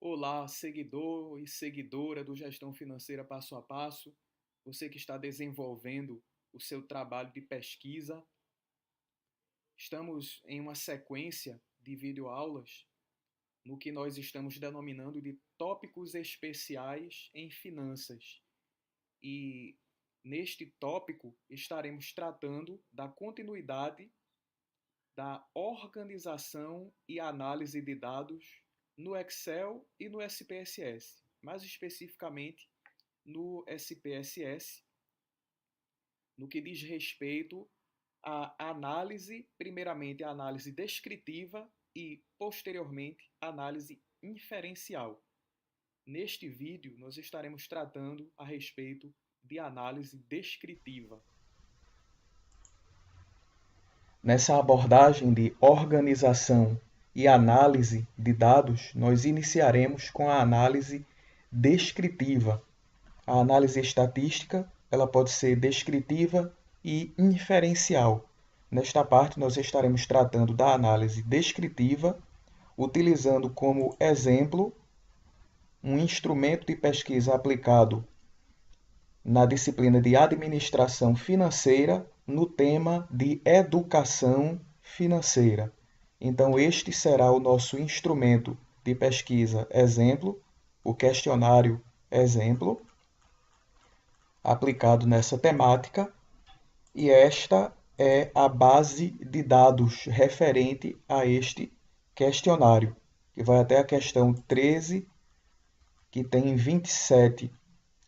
Olá, seguidor e seguidora do Gestão Financeira Passo a Passo, você que está desenvolvendo o seu trabalho de pesquisa. Estamos em uma sequência de videoaulas no que nós estamos denominando de tópicos especiais em finanças. E neste tópico estaremos tratando da continuidade da organização e análise de dados no Excel e no SPSS, mais especificamente no SPSS, no que diz respeito à análise, primeiramente a análise descritiva e, posteriormente, a análise inferencial. Neste vídeo, nós estaremos tratando a respeito de análise descritiva. Nessa abordagem de organização e análise de dados, nós iniciaremos com a análise descritiva. A análise estatística, ela pode ser descritiva e inferencial. Nesta parte, nós estaremos tratando da análise descritiva, utilizando como exemplo um instrumento de pesquisa aplicado na disciplina de Administração Financeira, no tema de Educação Financeira. Então, este será o nosso instrumento de pesquisa exemplo, o questionário exemplo, aplicado nessa temática, e esta é a base de dados referente a este questionário, que vai até a questão 13, que tem 27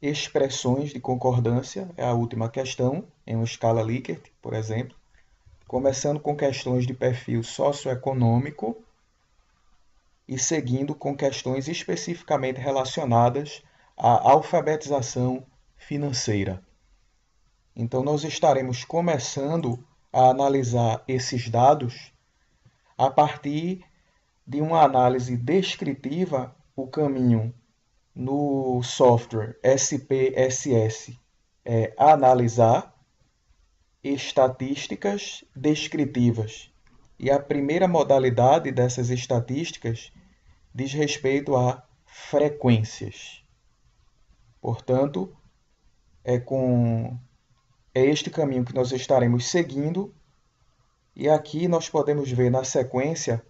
expressões de concordância, é a última questão, em uma escala Likert, por exemplo, começando com questões de perfil socioeconômico e seguindo com questões especificamente relacionadas à alfabetização financeira. Então, nós estaremos começando a analisar esses dados a partir de uma análise descritiva. O caminho no software SPSS é analisar estatísticas descritivas. E a primeira modalidade dessas estatísticas diz respeito a frequências. Portanto, é este caminho que nós estaremos seguindo. E aqui nós podemos ver na sequência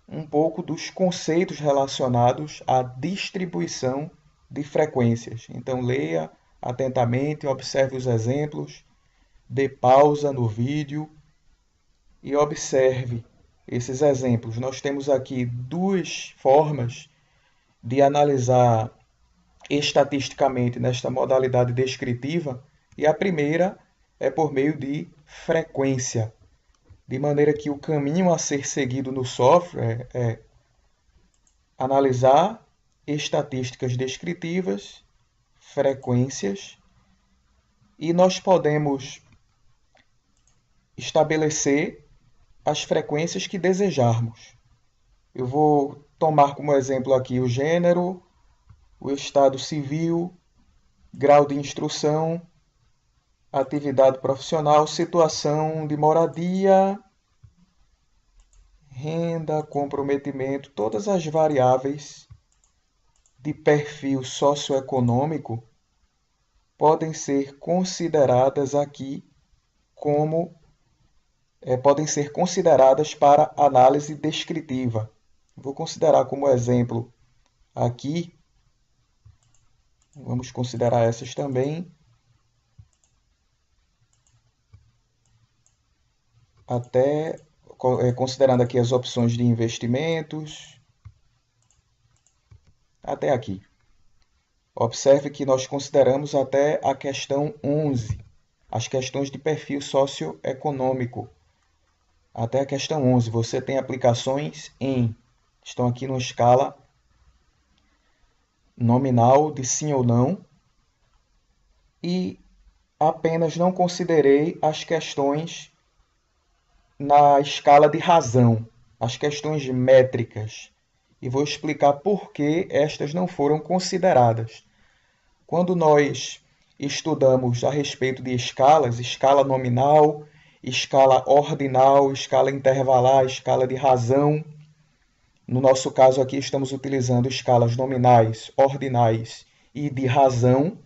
um pouco dos conceitos relacionados à distribuição de frequências. Então, leia atentamente, observe os exemplos, dê pausa no vídeo e observe esses exemplos. Nós temos aqui duas formas de analisar estatisticamente nesta modalidade descritiva, e a primeira é por meio de frequência, de maneira que o caminho a ser seguido no software é analisar estatísticas descritivas, frequências, e nós podemos estabelecer as frequências que desejarmos. Eu vou tomar como exemplo aqui o gênero, o estado civil, grau de instrução, atividade profissional, situação de moradia, renda, comprometimento, todas as variáveis de perfil socioeconômico podem ser consideradas aqui como podem ser consideradas para análise descritiva. Vou considerar como exemplo aqui, vamos considerar essas também, até considerando aqui as opções de investimentos, até aqui. Observe que nós consideramos até a questão 11, as questões de perfil socioeconômico. Até a questão 11, você tem aplicações estão aqui numa escala nominal de sim ou não, e apenas não considerei as questões na escala de razão, as questões métricas, e vou explicar por que estas não foram consideradas. Quando nós estudamos a respeito de escalas, escala nominal, escala ordinal, escala intervalar, escala de razão, No nosso caso aqui estamos utilizando escalas nominais, ordinais e de razão.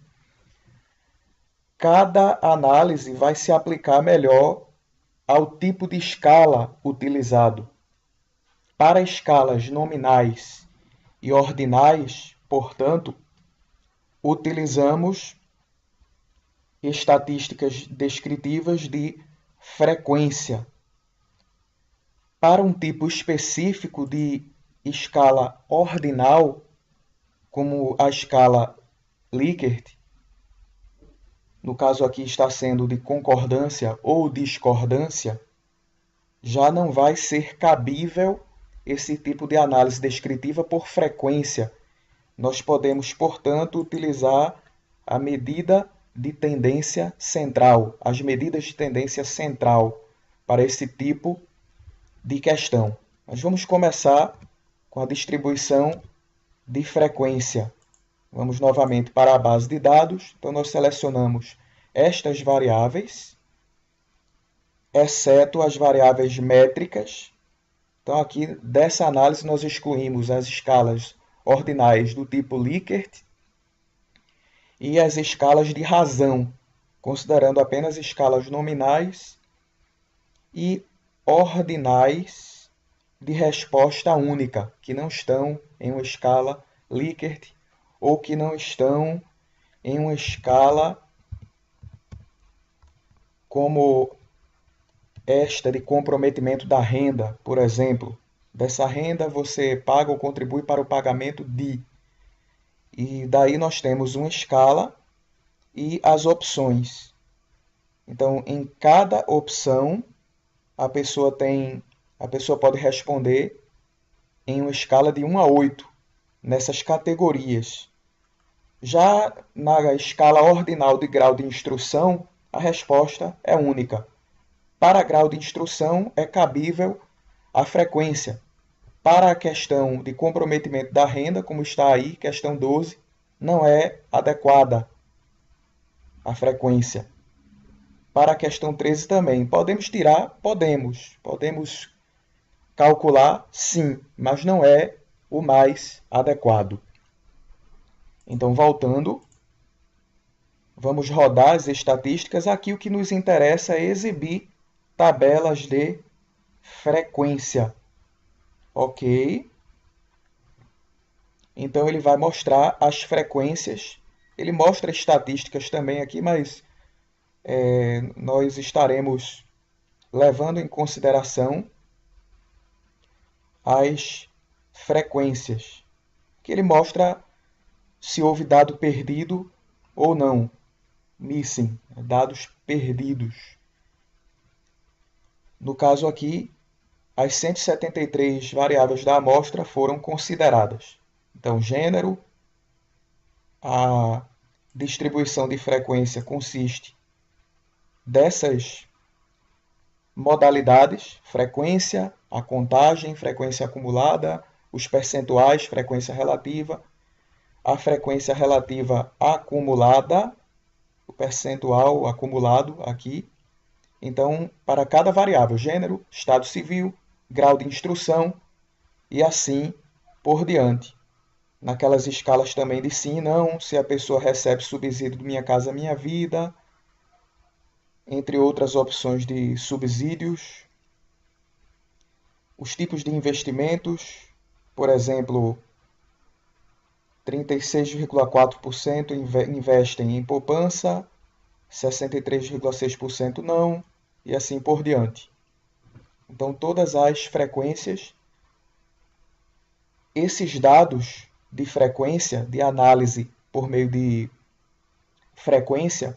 Cada análise vai se aplicar melhor ao tipo de escala utilizado. Para escalas nominais e ordinais, portanto, utilizamos estatísticas descritivas de frequência. Para um tipo específico de escala ordinal, como a escala Likert, no caso aqui está sendo de concordância ou discordância, já não vai ser cabível esse tipo de análise descritiva por frequência. Nós podemos, portanto, utilizar a medida de tendência central, as medidas de tendência central para esse tipo de questão. Mas vamos começar com a distribuição de frequência. Vamos novamente para a base de dados. Então, nós selecionamos estas variáveis, exceto as variáveis métricas. Então, aqui, dessa análise, nós excluímos as escalas ordinais do tipo Likert e as escalas de razão, considerando apenas escalas nominais e ordinais de resposta única, que não estão em uma escala Likert ou que não estão em uma escala como esta de comprometimento da renda, por exemplo. Dessa renda você paga ou contribui para o pagamento de. E daí nós temos uma escala e as opções. Então, em cada opção, a pessoa pode responder em uma escala de 1 a 8 nessas categorias. Já na escala ordinal de grau de instrução, a resposta é única. Para grau de instrução, é cabível a frequência. Para a questão de comprometimento da renda, como está aí, questão 12, não é adequada a frequência. Para a questão 13 também. Podemos tirar? Podemos. Podemos calcular? Sim, mas não é o mais adequado. Então, voltando, vamos rodar as estatísticas. Aqui o que nos interessa é exibir tabelas de frequência. Ok. Então, ele vai mostrar as frequências. Ele mostra estatísticas também aqui, mas nós estaremos levando em consideração as frequências, que ele mostra se houve dado perdido ou não. Missing, dados perdidos. No caso aqui, as 173 variáveis da amostra foram consideradas. Então, gênero, a distribuição de frequência consiste dessas modalidades: frequência, a contagem, frequência acumulada, os percentuais, frequência relativa, a frequência relativa acumulada, o percentual acumulado aqui. Então, para cada variável, gênero, estado civil, grau de instrução e assim por diante. Naquelas escalas também de sim e não, se a pessoa recebe subsídio do Minha Casa Minha Vida, entre outras opções de subsídios. Os tipos de investimentos, por exemplo, 36,4% investem em poupança, 63,6% não, e assim por diante. Então, todas as frequências, esses dados de frequência, de análise por meio de frequência,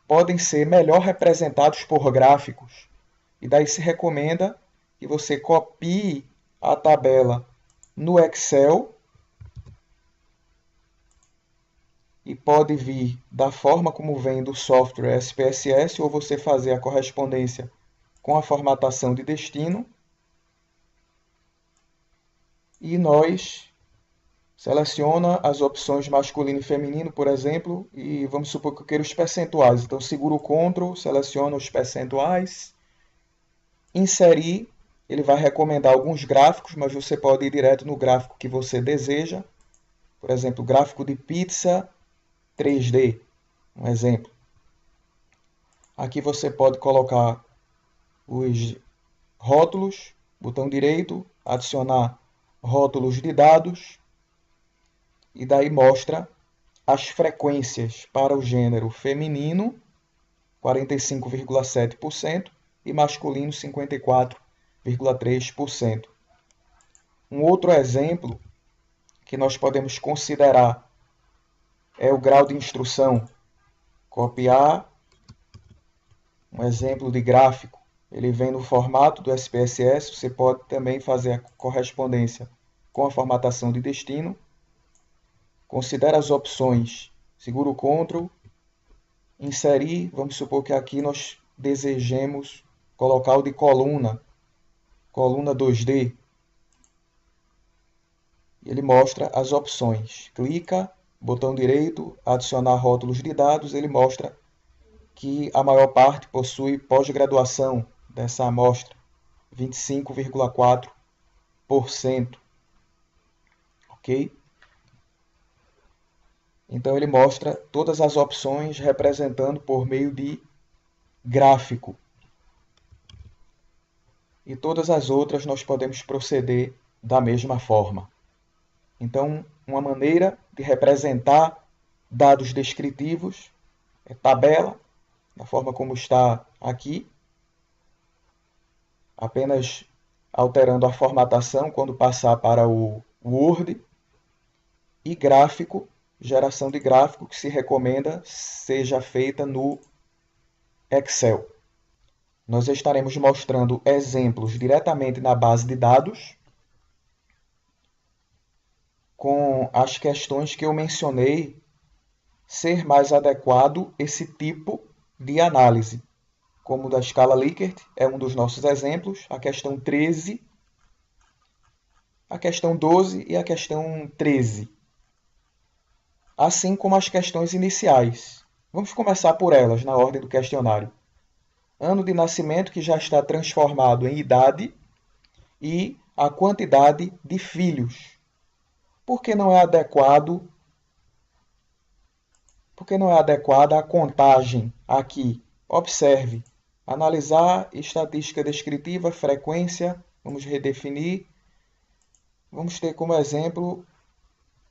podem ser melhor representados por gráficos. E daí se recomenda que você copie a tabela no Excel e pode vir da forma como vem do software SPSS ou você fazer a correspondência com a formatação de destino. E nós seleciona as opções masculino e feminino, por exemplo, e vamos supor que eu quero os percentuais. Então, seguro o Ctrl, seleciono os percentuais, inserir ele vai recomendar alguns gráficos, mas você pode ir direto no gráfico que você deseja. Por exemplo, gráfico de pizza 3D, um exemplo. Aqui você pode colocar os rótulos, botão direito, adicionar rótulos de dados, e daí mostra as frequências para o gênero feminino, 45,7%, e masculino, 54,3%. Um outro exemplo que nós podemos considerar é o grau de instrução. Copiar um exemplo de gráfico. Ele vem no formato do SPSS, você pode também fazer a correspondência com a formatação de destino. Considere as opções. Segura o Ctrl, inserir, vamos supor que aqui nós desejemos colocar o de coluna 2D. Ele mostra as opções. Clica, botão direito, adicionar rótulos de dados, ele mostra que a maior parte possui pós-graduação dessa amostra, 25,4%. Ok? Então ele mostra todas as opções representando por meio de gráfico. E todas as outras nós podemos proceder da mesma forma. Então, uma maneira de representar dados descritivos é tabela, da forma como está aqui, apenas alterando a formatação quando passar para o Word, e gráfico, geração de gráfico, que se recomenda seja feita no Excel. Nós estaremos mostrando exemplos diretamente na base de dados, com as questões que eu mencionei ser mais adequado esse tipo de análise, como da escala Likert, é um dos nossos exemplos, a questão 13, a questão 12 e a questão 13, assim como as questões iniciais. Vamos começar por elas, na ordem do questionário. Ano de nascimento, que já está transformado em idade, e a quantidade de filhos. Por que não é adequada a contagem aqui? Observe. Analisar, estatística descritiva, frequência. Vamos redefinir. Vamos ter como exemplo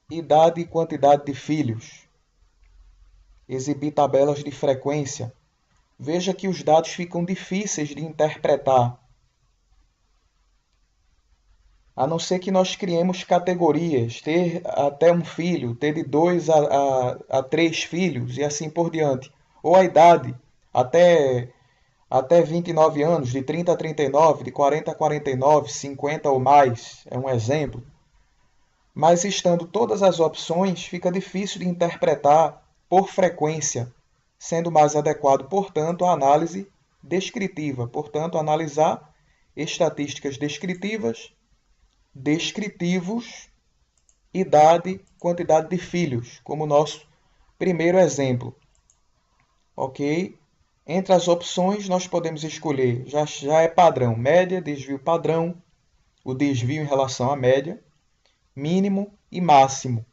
idade e quantidade de filhos. Exibir tabelas de frequência. Veja que os dados ficam difíceis de interpretar. A não ser que nós criemos categorias, ter até um filho, ter de 2 a 3 filhos e assim por diante. Ou a idade, até 29 anos, de 30 a 39, de 40 a 49, 50 ou mais, é um exemplo. Mas estando todas as opções, fica difícil de interpretar por frequência, sendo mais adequado, portanto, a análise descritiva. Portanto, analisar estatísticas descritivos, idade, quantidade de filhos, como nosso primeiro exemplo. Ok? Entre as opções, nós podemos escolher, já é padrão, média, desvio padrão, o desvio em relação à média, mínimo e máximo.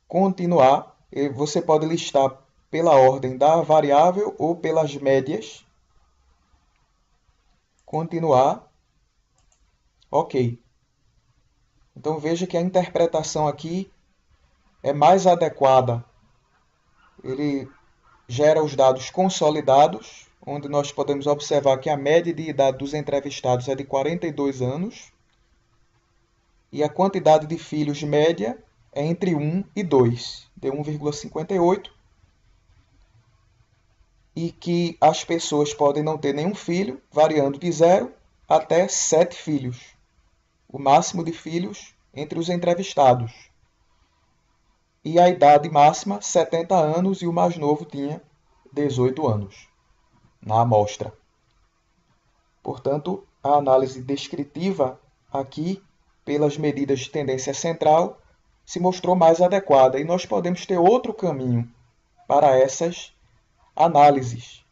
Continuar, você pode listar pela ordem da variável ou pelas médias. Continuar. Ok. Então veja que a interpretação aqui é mais adequada. Ele gera os dados consolidados, onde nós podemos observar que a média de idade dos entrevistados é de 42 anos e a quantidade de filhos média é entre 1 e 2, de 1,58, e que as pessoas podem não ter nenhum filho, variando de 0 até 7 filhos. O máximo de filhos entre os entrevistados. E a idade máxima, 70 anos, e o mais novo tinha 18 anos, na amostra. Portanto, a análise descritiva aqui, pelas medidas de tendência central, se mostrou mais adequada. E nós podemos ter outro caminho para essas análises.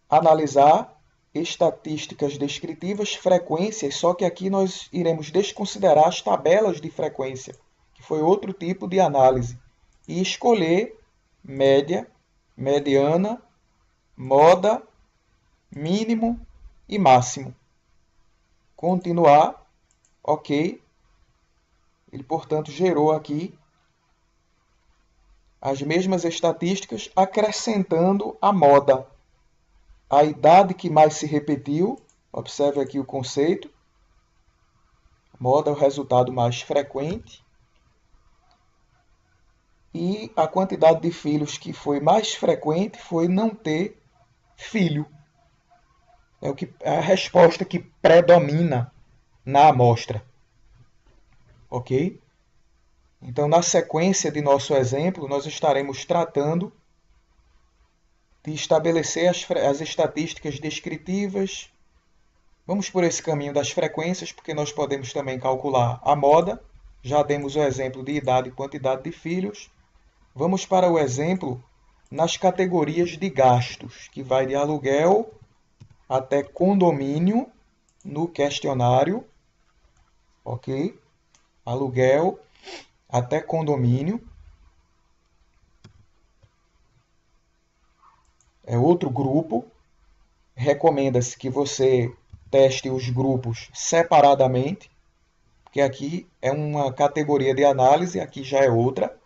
Analisar estatísticas descritivas, frequências, só que aqui nós iremos desconsiderar as tabelas de frequência, que foi outro tipo de análise, e escolher média, mediana, moda, mínimo e máximo. Continuar, ok. Ele, portanto, gerou aqui as mesmas estatísticas, acrescentando a moda. A idade que mais se repetiu, observe aqui o conceito. Moda é o resultado mais frequente. E a quantidade de filhos que foi mais frequente foi não ter filho. É a resposta que predomina na amostra. Ok? Então, na sequência de nosso exemplo, nós estaremos tratando de estabelecer as estatísticas descritivas. Vamos por esse caminho das frequências, porque nós podemos também calcular a moda. Já demos o exemplo de idade e quantidade de filhos. Vamos para o exemplo nas categorias de gastos, que vai de aluguel até condomínio no questionário. Ok? Aluguel até condomínio. É outro grupo. Recomenda-se que você teste os grupos separadamente, porque aqui é uma categoria de análise, aqui já é outra.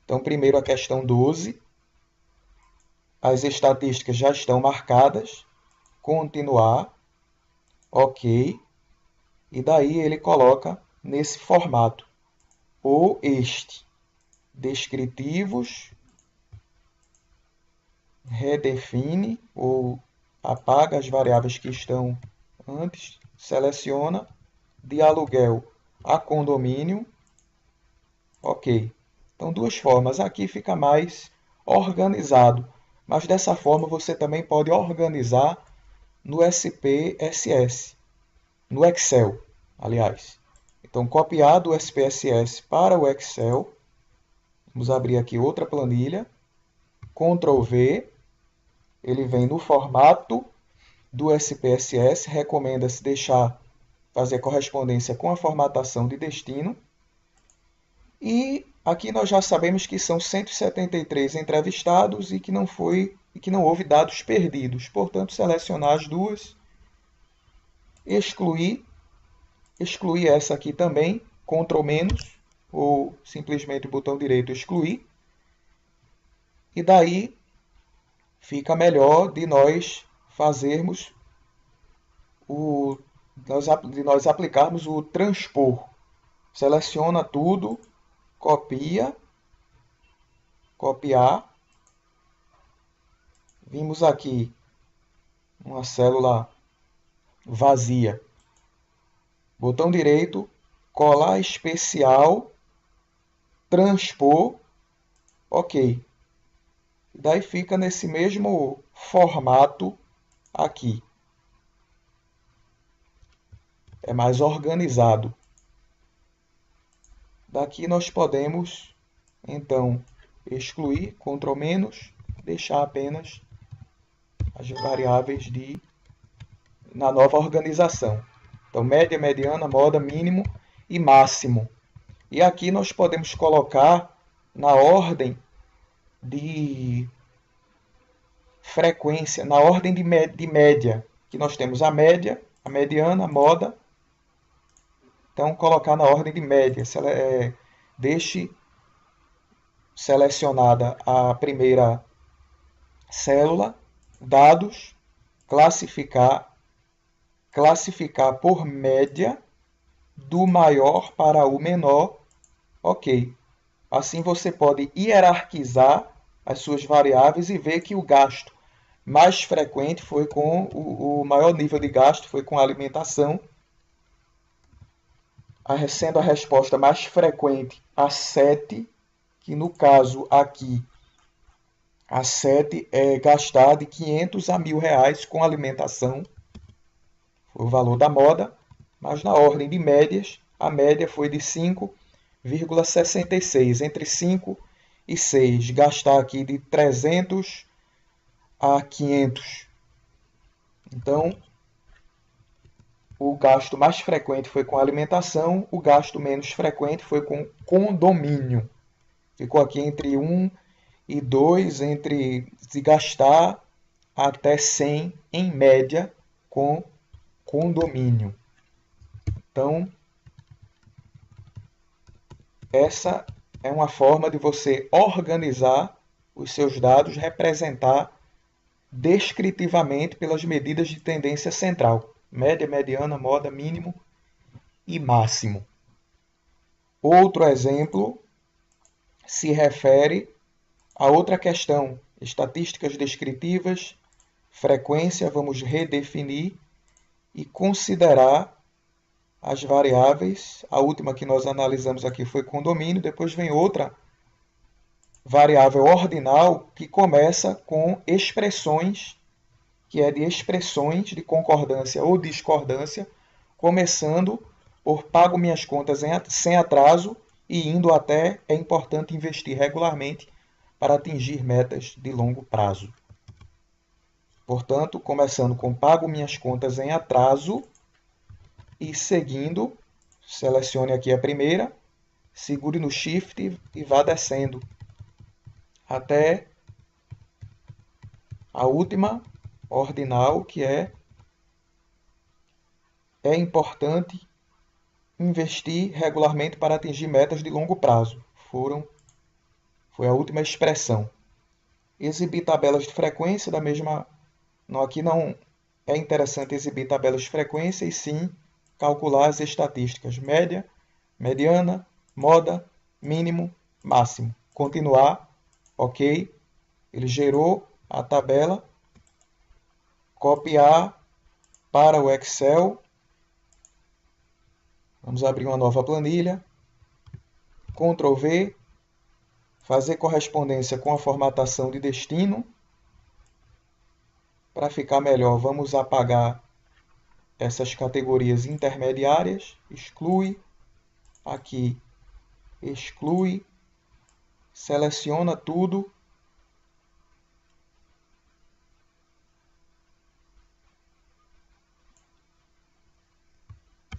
Então, primeiro a questão 12. As estatísticas já estão marcadas. Continuar. Ok. E daí ele coloca nesse formato. Ou este. Descritivos. Redefine ou apaga as variáveis que estão antes. Seleciona. De aluguel a condomínio. Ok. Então, duas formas. Aqui fica mais organizado. Mas dessa forma você também pode organizar no SPSS, no Excel, aliás. Então, copiar do SPSS para o Excel. Vamos abrir aqui outra planilha. Ctrl V. Ele vem no formato do SPSS. Recomenda-se fazer correspondência com a formatação de destino. E aqui nós já sabemos que são 173 entrevistados e que não houve dados perdidos. Portanto, selecionar as duas, excluir essa aqui também, Ctrl menos, ou simplesmente o botão direito excluir. E daí fica melhor de nós fazermos de nós aplicarmos o transpor. Seleciona tudo, copiar. Vimos aqui uma célula vazia. Botão direito, colar especial, transpor, ok. Daí fica nesse mesmo formato aqui. É mais organizado. Daqui nós podemos, então, excluir, Ctrl menos, deixar apenas as variáveis na nova organização. Então, média, mediana, moda, mínimo e máximo. E aqui nós podemos colocar na ordem de frequência, na ordem de média, que nós temos a média, a mediana, a moda. Então, colocar na ordem de média. Deixe selecionada a primeira célula, dados, classificar por média, do maior para o menor, ok. Assim você pode hierarquizar as suas variáveis e ver que o gasto mais frequente foi com o maior nível de gasto foi com a alimentação, sendo a resposta mais frequente a 7, que no caso aqui a 7 é gastar de 500 a R$1.000 com alimentação, foi o valor da moda, mas na ordem de médias, a média foi de 5,66, entre 5 e 6, gastar aqui de 300 a 500. Então, o gasto mais frequente foi com alimentação, o gasto menos frequente foi com condomínio. Ficou aqui entre 1 e 2, entre se gastar até 100 em média com condomínio. Então, essa é uma forma de você organizar os seus dados, representar descritivamente pelas medidas de tendência central: média, mediana, moda, mínimo e máximo. Outro exemplo se refere a outra questão: estatísticas descritivas, frequência. Vamos redefinir e considerar as variáveis. A última que nós analisamos aqui foi condomínio, depois vem outra variável ordinal que começa com expressões, que é de expressões de concordância ou discordância, começando por pago minhas contas sem atraso e indo até é importante investir regularmente para atingir metas de longo prazo. Portanto, começando com pago minhas contas em atraso e seguindo, selecione aqui a primeira, segure no Shift e vá descendo até a última ordinal, que é importante investir regularmente para atingir metas de longo prazo. Foi a última expressão. Exibir tabelas de frequência da mesma... Não, aqui não é interessante exibir tabelas de frequência, e sim calcular as estatísticas: média, mediana, moda, mínimo, máximo. Continuar, ok. Ele gerou a tabela. Copiar para o Excel. Vamos abrir uma nova planilha. Ctrl V. Fazer correspondência com a formatação de destino. Para ficar melhor, vamos apagar essas categorias intermediárias. Exclui. Aqui, exclui. Seleciona tudo.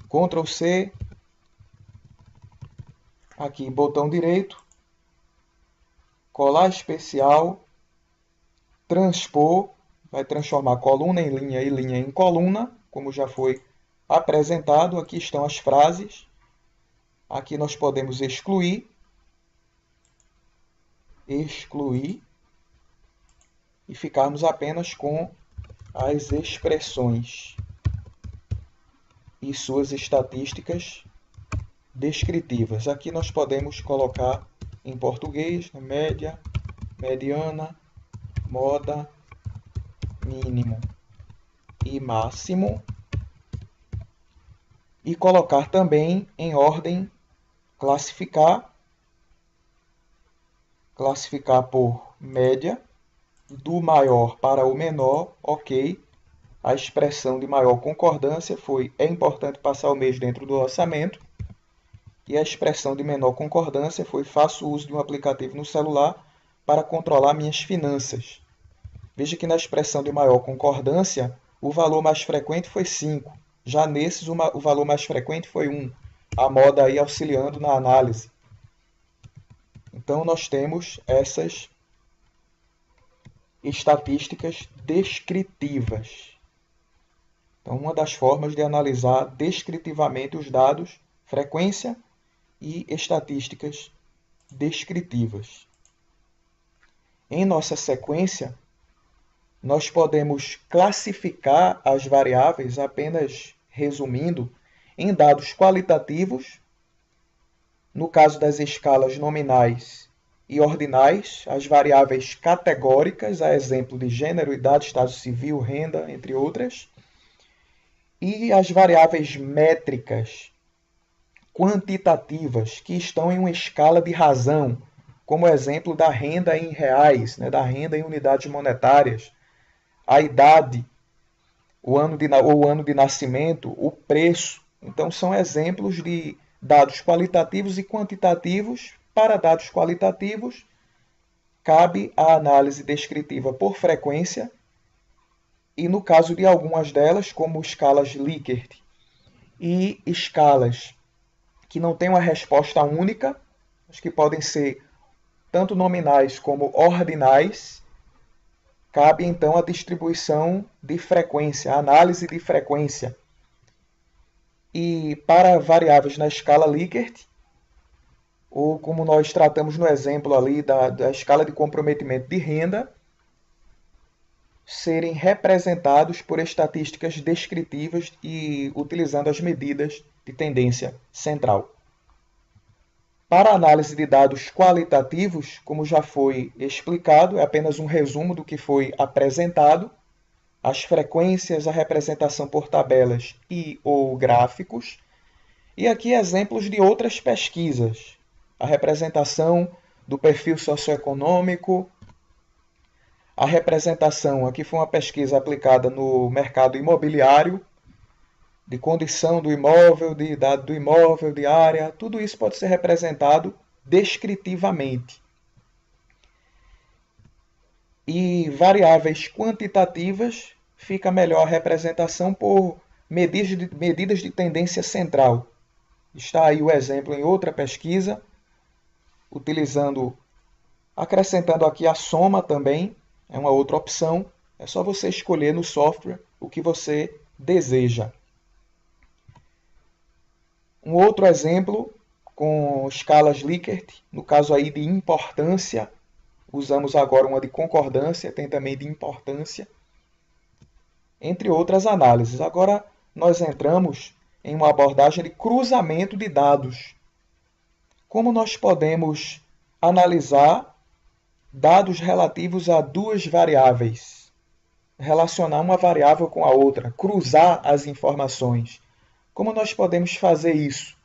Ctrl C. Aqui, botão direito. Colar especial. Transpor. Vai transformar coluna em linha e linha em coluna, como já foi apresentado. Aqui estão as frases. Aqui nós podemos excluir. Excluir. E ficarmos apenas com as expressões e suas estatísticas descritivas. Aqui nós podemos colocar em português: média, mediana, moda, mínimo e máximo. E colocar também em ordem classificar por média, do maior para o menor, ok. A expressão de maior concordância foi: é importante passar o mês dentro do orçamento. E a expressão de menor concordância foi: faço uso de um aplicativo no celular para controlar minhas finanças. Veja que na expressão de maior concordância, o valor mais frequente foi 5. Já nesses, o valor mais frequente foi 1. A moda aí auxiliando na análise. Então, nós temos essas estatísticas descritivas. Então, uma das formas de analisar descritivamente os dados: frequência e estatísticas descritivas. Em nossa sequência, nós podemos classificar as variáveis, apenas resumindo, em dados qualitativos. No caso das escalas nominais e ordinais, as variáveis categóricas, a exemplo de gênero, idade, estado civil, renda, entre outras. E as variáveis métricas, quantitativas, que estão em uma escala de razão, como exemplo da renda em reais, da renda em unidades monetárias, a idade, o ano de nascimento, o preço. Então, são exemplos de dados qualitativos e quantitativos. Para dados qualitativos, cabe a análise descritiva por frequência, e no caso de algumas delas, como escalas Likert e escalas que não têm uma resposta única, mas que podem ser tanto nominais como ordinais, cabe então a distribuição de frequência, a análise de frequência. E para variáveis na escala Likert, ou como nós tratamos no exemplo ali da escala de comprometimento de renda, serem representados por estatísticas descritivas e utilizando as medidas de tendência central. Para a análise de dados qualitativos, como já foi explicado, é apenas um resumo do que foi apresentado, as frequências, a representação por tabelas e ou gráficos, e aqui exemplos de outras pesquisas, a representação do perfil socioeconômico, a representação, aqui foi uma pesquisa aplicada no mercado imobiliário, de condição do imóvel, de idade do imóvel, de área, tudo isso pode ser representado descritivamente. E variáveis quantitativas, fica melhor a representação por medidas de tendência central. Está aí o exemplo em outra pesquisa, acrescentando aqui a soma também, é uma outra opção. É só você escolher no software o que você deseja. Um outro exemplo com escalas Likert, no caso aí de importância, usamos agora uma de concordância, tem também de importância, entre outras análises. Agora nós entramos em uma abordagem de cruzamento de dados. Como nós podemos analisar dados relativos a duas variáveis, relacionar uma variável com a outra, cruzar as informações. Como nós podemos fazer isso?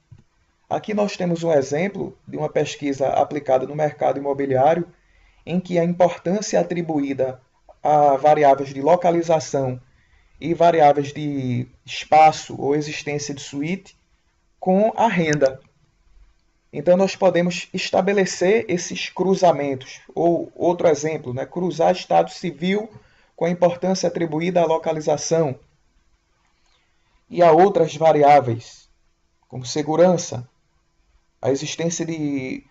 Aqui nós temos um exemplo de uma pesquisa aplicada no mercado imobiliário, em que a importância atribuída a variáveis de localização e variáveis de espaço ou existência de suíte com a renda. Então nós podemos estabelecer esses cruzamentos. Ou outro exemplo, cruzar estado civil com a importância atribuída à localização e a outras variáveis, como segurança, a existência de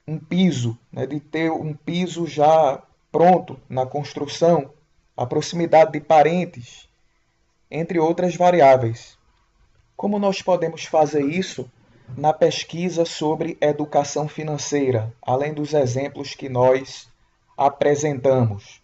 um piso, de ter um piso já pronto na construção, a proximidade de parentes, entre outras variáveis. Como nós podemos fazer isso na pesquisa sobre educação financeira, além dos exemplos que nós apresentamos?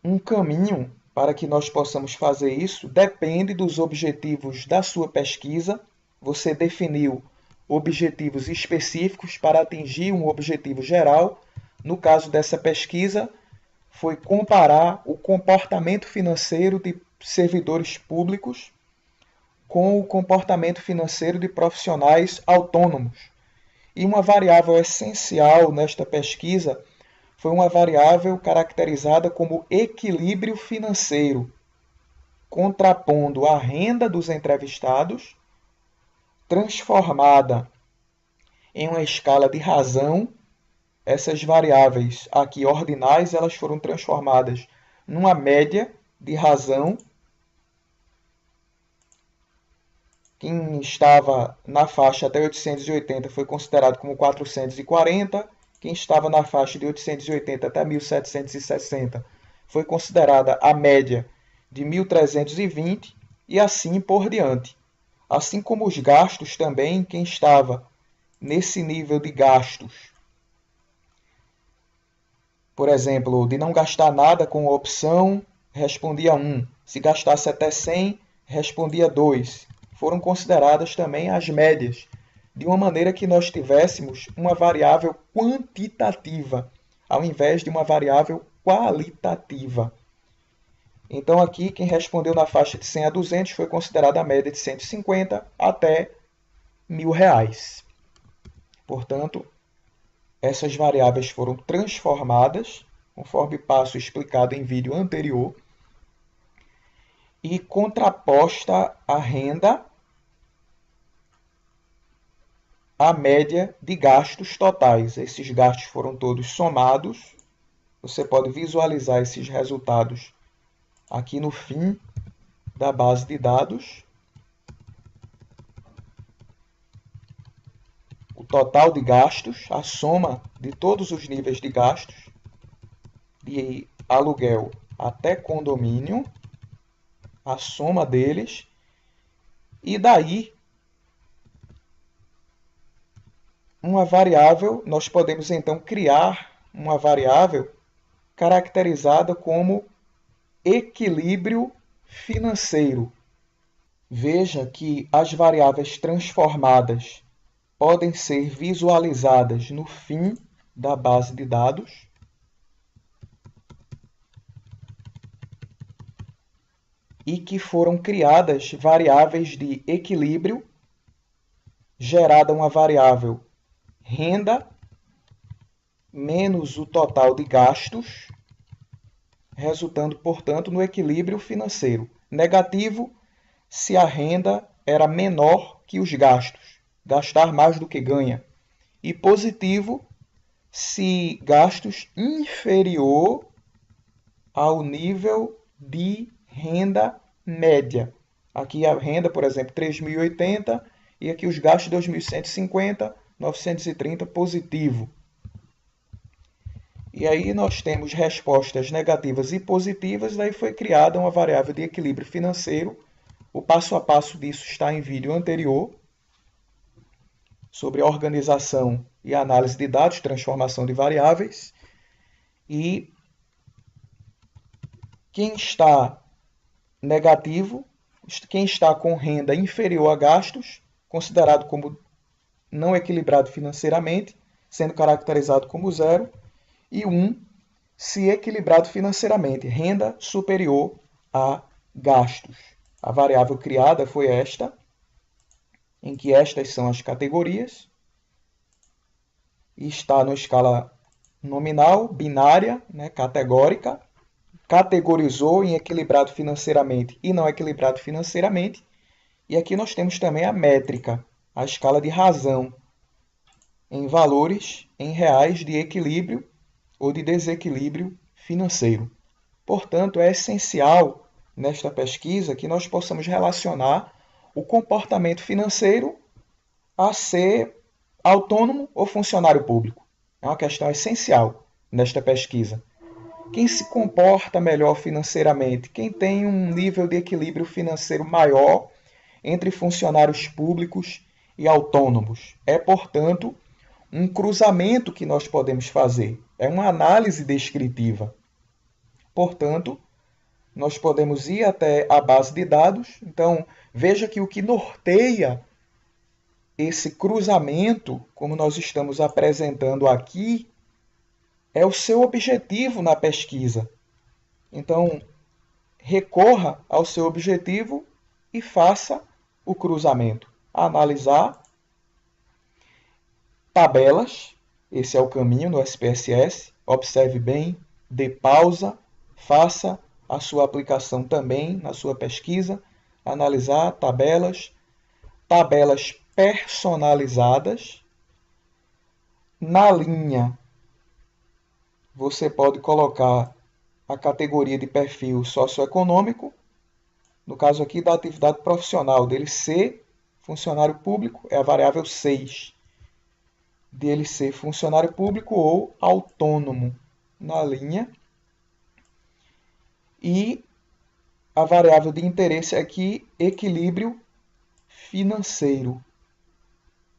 Um caminho para que nós possamos fazer isso depende dos objetivos da sua pesquisa. Você definiu objetivos específicos para atingir um objetivo geral. No caso dessa pesquisa, foi comparar o comportamento financeiro de servidores públicos com o comportamento financeiro de profissionais autônomos. E uma variável essencial nesta pesquisa foi uma variável caracterizada como equilíbrio financeiro, contrapondo a renda dos entrevistados, transformada em uma escala de razão. Essas variáveis aqui ordinais, elas foram transformadas numa média de razão. Quem estava na faixa até 880 foi considerado como 440. Quem estava na faixa de 880 até 1760 foi considerada a média de 1320 e assim por diante. Assim como os gastos também, quem estava nesse nível de gastos, por exemplo, de não gastar nada com a opção, respondia 1. Se gastasse até 100, respondia 2. Foram consideradas também as médias, de uma maneira que nós tivéssemos uma variável quantitativa, ao invés de uma variável qualitativa. Então aqui, quem respondeu na faixa de 100 a 200 foi considerada a média de 150 até R$ 1.000. Portanto, essas variáveis foram transformadas, conforme passo explicado em vídeo anterior, e contraposta a renda à média de gastos totais. Esses gastos foram todos somados. Você pode visualizar esses resultados aqui no fim da base de dados o total de gastos, a soma de todos os níveis de gastos, de aluguel até condomínio, a soma deles, e daí uma variável, nós podemos então criar uma variável caracterizada como equilíbrio financeiro. Veja que as variáveis transformadas podem ser visualizadas no fim da base de dados. E que foram criadas variáveis de equilíbrio, gerada uma variável renda menos o total de gastos, resultando, portanto, no equilíbrio financeiro. Negativo se a renda era menor que os gastos, gastar mais do que ganha. E positivo se gastos inferior ao nível de renda média. Aqui a renda, por exemplo, 3.080 e aqui os gastos 2.150, 930 positivo. E aí nós temos respostas negativas e positivas, daí foi criada uma variável de equilíbrio financeiro. O passo a passo disso está em vídeo anterior, sobre organização e análise de dados, transformação de variáveis. E quem está negativo, quem está com renda inferior a gastos, considerado como não equilibrado financeiramente, sendo caracterizado como 0, e 1, se equilibrado financeiramente, renda superior a gastos. A variável criada foi esta, em que estas são as categorias, e está na escala nominal, binária, categórica, categorizou em equilibrado financeiramente e não equilibrado financeiramente. E aqui nós temos também a métrica, a escala de razão, em valores, em reais de equilíbrio ou de desequilíbrio financeiro. Portanto, é essencial nesta pesquisa que nós possamos relacionar o comportamento financeiro a ser autônomo ou funcionário público. É uma questão essencial nesta pesquisa. Quem se comporta melhor financeiramente? Quem tem um nível de equilíbrio financeiro maior entre funcionários públicos e autônomos? É, portanto, um cruzamento que nós podemos fazer. É uma análise descritiva. Portanto, nós podemos ir até a base de dados. Então, veja que o que norteia esse cruzamento, como nós estamos apresentando aqui, é o seu objetivo na pesquisa. Então, recorra ao seu objetivo e faça o cruzamento. Analisar tabelas, esse é o caminho no SPSS. Observe bem, dê pausa, faça a sua aplicação também na sua pesquisa. Analisar tabelas, tabelas personalizadas. Na linha, você pode colocar a categoria de perfil socioeconômico, no caso aqui da atividade profissional dele ser funcionário público, é a variável 6. Dele ser funcionário público ou autônomo na linha. E a variável de interesse aqui, equilíbrio financeiro,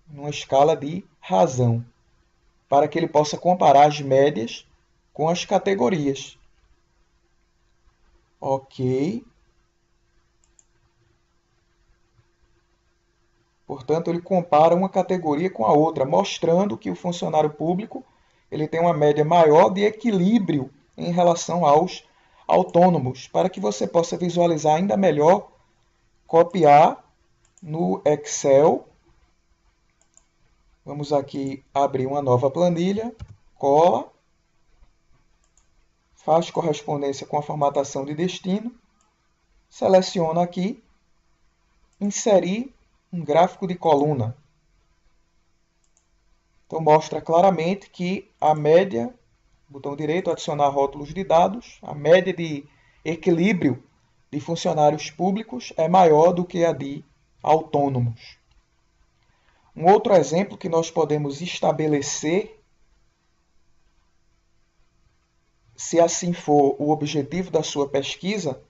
numa escala de razão, para que ele possa comparar as médias com as categorias. Ok. Portanto, ele compara uma categoria com a outra, mostrando que o funcionário público ele tem uma média maior de equilíbrio em relação aos autônomos, para que você possa visualizar ainda melhor, copiar no Excel. Vamos aqui abrir uma nova planilha, cola, faz correspondência com a formatação de destino, seleciona aqui, inserir um gráfico de coluna. Então, mostra claramente que a média, botão direito, adicionar rótulos de dados, a média de equilíbrio de funcionários públicos é maior do que a de autônomos. Um outro exemplo que nós podemos estabelecer, se assim for o objetivo da sua pesquisa,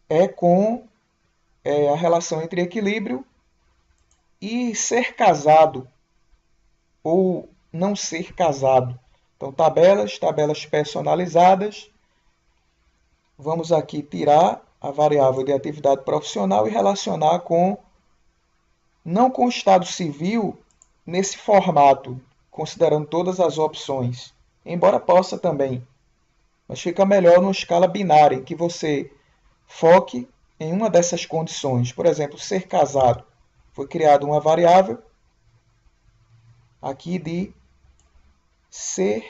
é com a relação entre equilíbrio e ser casado ou não ser casado. Então, tabelas personalizadas. Vamos aqui tirar a variável de atividade profissional e relacionar não com o estado civil nesse formato, considerando todas as opções, embora possa também, mas fica melhor numa escala binária, em que você foque em uma dessas condições. Por exemplo, ser casado. Foi criada uma variável aqui de ser,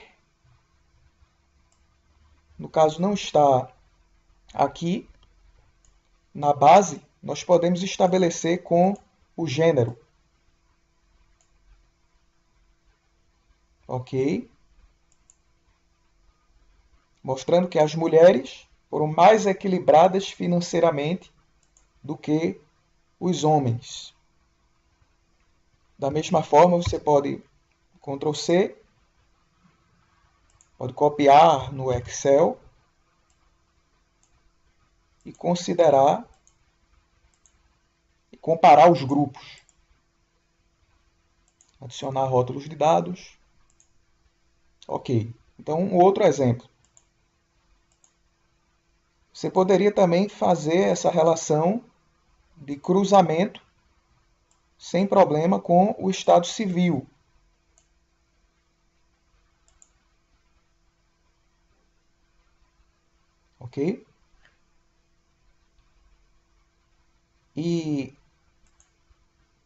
no caso não está aqui na base, nós podemos estabelecer com o gênero. Ok? Mostrando que as mulheres foram mais equilibradas financeiramente do que os homens. Da mesma forma, você pode Ctrl C, pode copiar no Excel e considerar e comparar os grupos. Adicionar rótulos de dados. Ok. Então, um outro exemplo. Você poderia também fazer essa relação de cruzamento sem problema com o estado civil. Ok? E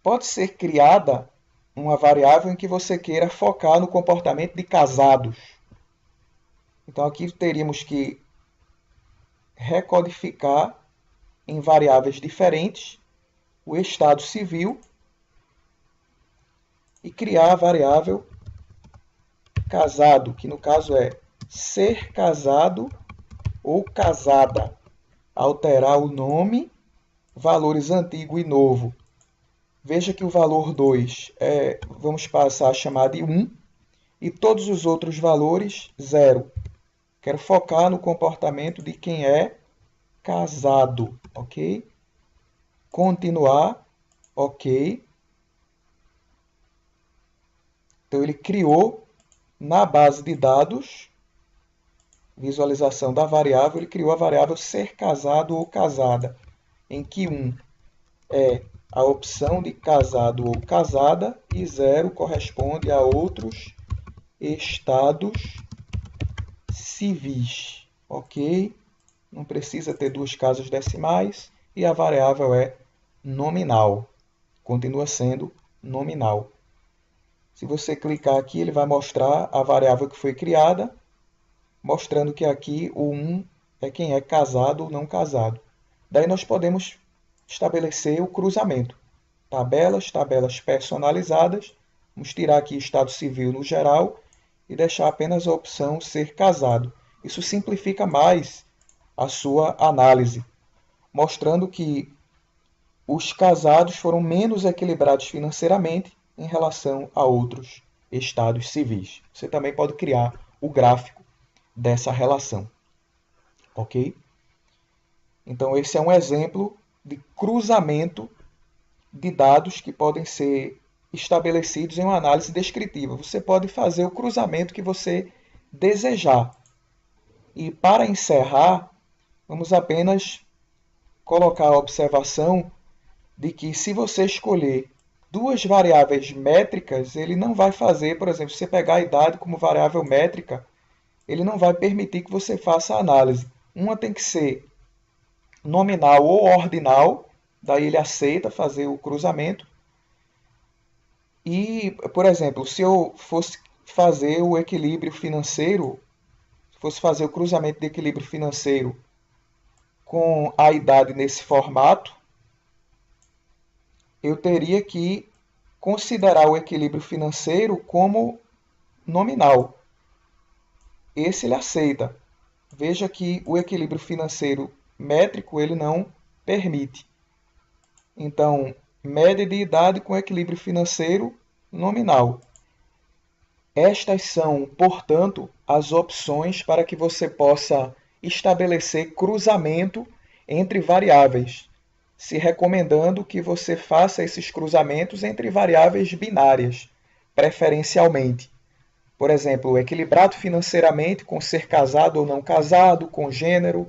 pode ser criada uma variável em que você queira focar no comportamento de casados. Então aqui teríamos que recodificar em variáveis diferentes o estado civil e criar a variável casado, que no caso é ser casado ou casada. Alterar o nome, valores antigo e novo. Veja que o valor 2 vamos passar a chamar de 1 e todos os outros valores 0. Quero focar no comportamento de quem é casado, ok? Continuar, ok. Então ele criou na base de dados, visualização da variável, ele criou a variável ser casado ou casada, em que 1 é a opção de casado ou casada e 0 corresponde a outros estados civis. Ok? Não precisa ter duas casas decimais e a variável é nominal. Continua sendo nominal. Se você clicar aqui, ele vai mostrar a variável que foi criada, mostrando que aqui o 1 é quem é casado ou não casado. Daí nós podemos estabelecer o cruzamento. Tabelas personalizadas. Vamos tirar aqui estado civil no geral e deixar apenas a opção ser casado. Isso simplifica mais a sua análise, mostrando que os casados foram menos equilibrados financeiramente em relação a outros estados civis. Você também pode criar o gráfico dessa relação. Ok? Então, esse é um exemplo de cruzamento de dados que podem ser estabelecidos em uma análise descritiva. Você pode fazer o cruzamento que você desejar. E para encerrar, vamos apenas colocar a observação de que se você escolher duas variáveis métricas, ele não vai fazer, por exemplo, se você pegar a idade como variável métrica, ele não vai permitir que você faça a análise. Uma tem que ser nominal ou ordinal, daí ele aceita fazer o cruzamento. E, por exemplo, se eu fosse fazer o equilíbrio financeiro, fosse fazer o cruzamento de equilíbrio financeiro com a idade nesse formato, eu teria que considerar o equilíbrio financeiro como nominal. Esse ele aceita. veja que o equilíbrio financeiro métrico ele não permite. Então, média de idade com equilíbrio financeiro nominal. Estas são, portanto, as opções para que você possa estabelecer cruzamento entre variáveis, se recomendando que você faça esses cruzamentos entre variáveis binárias, preferencialmente. Por exemplo, equilibrado financeiramente com ser casado ou não casado, com gênero,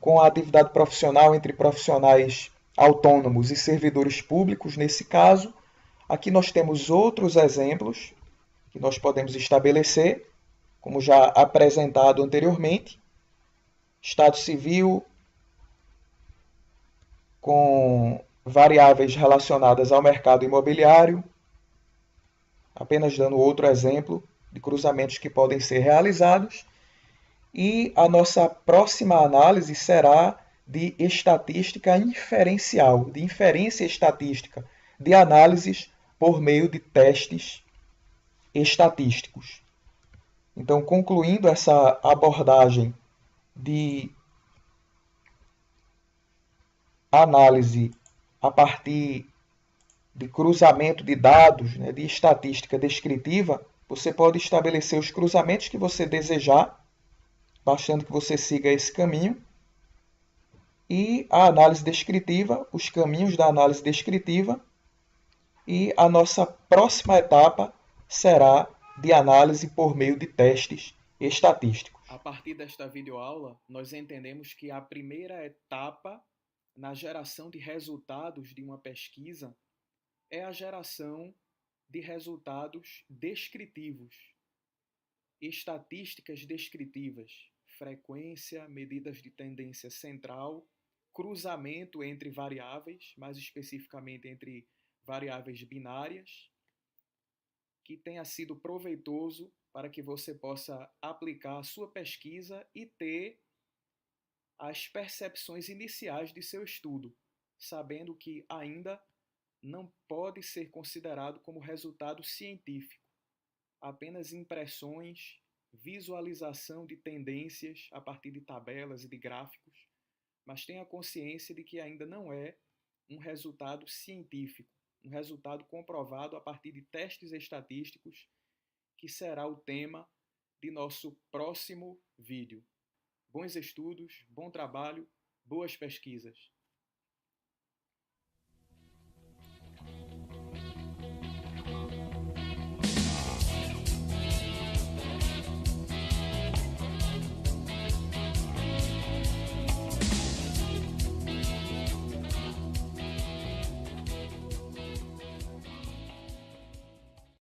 com a atividade profissional entre profissionais autônomos e servidores públicos, nesse caso. Aqui nós temos outros exemplos que nós podemos estabelecer, como já apresentado anteriormente. Estado civil com variáveis relacionadas ao mercado imobiliário, apenas dando outro exemplo de cruzamentos que podem ser realizados. E a nossa próxima análise será de estatística inferencial, de inferência estatística, de análises por meio de testes estatísticos. Então, concluindo essa abordagem de análise a partir de cruzamento de dados, né, de estatística descritiva, você pode estabelecer os cruzamentos que você desejar, bastando que você siga esse caminho. E a análise descritiva, os caminhos da análise descritiva. E a nossa próxima etapa será de análise por meio de testes estatísticos. A partir desta videoaula, nós entendemos que a primeira etapa na geração de resultados de uma pesquisa é a geração de resultados descritivos, estatísticas descritivas, frequência, medidas de tendência central, cruzamento entre variáveis, mais especificamente entre variáveis binárias, que tenha sido proveitoso para que você possa aplicar a sua pesquisa e ter as percepções iniciais de seu estudo, sabendo que ainda não pode ser considerado como resultado científico, apenas impressões, visualização de tendências a partir de tabelas e de gráficos, mas tenha consciência de que ainda não é um resultado científico, um resultado comprovado a partir de testes estatísticos, que será o tema de nosso próximo vídeo. Bons estudos, bom trabalho, boas pesquisas.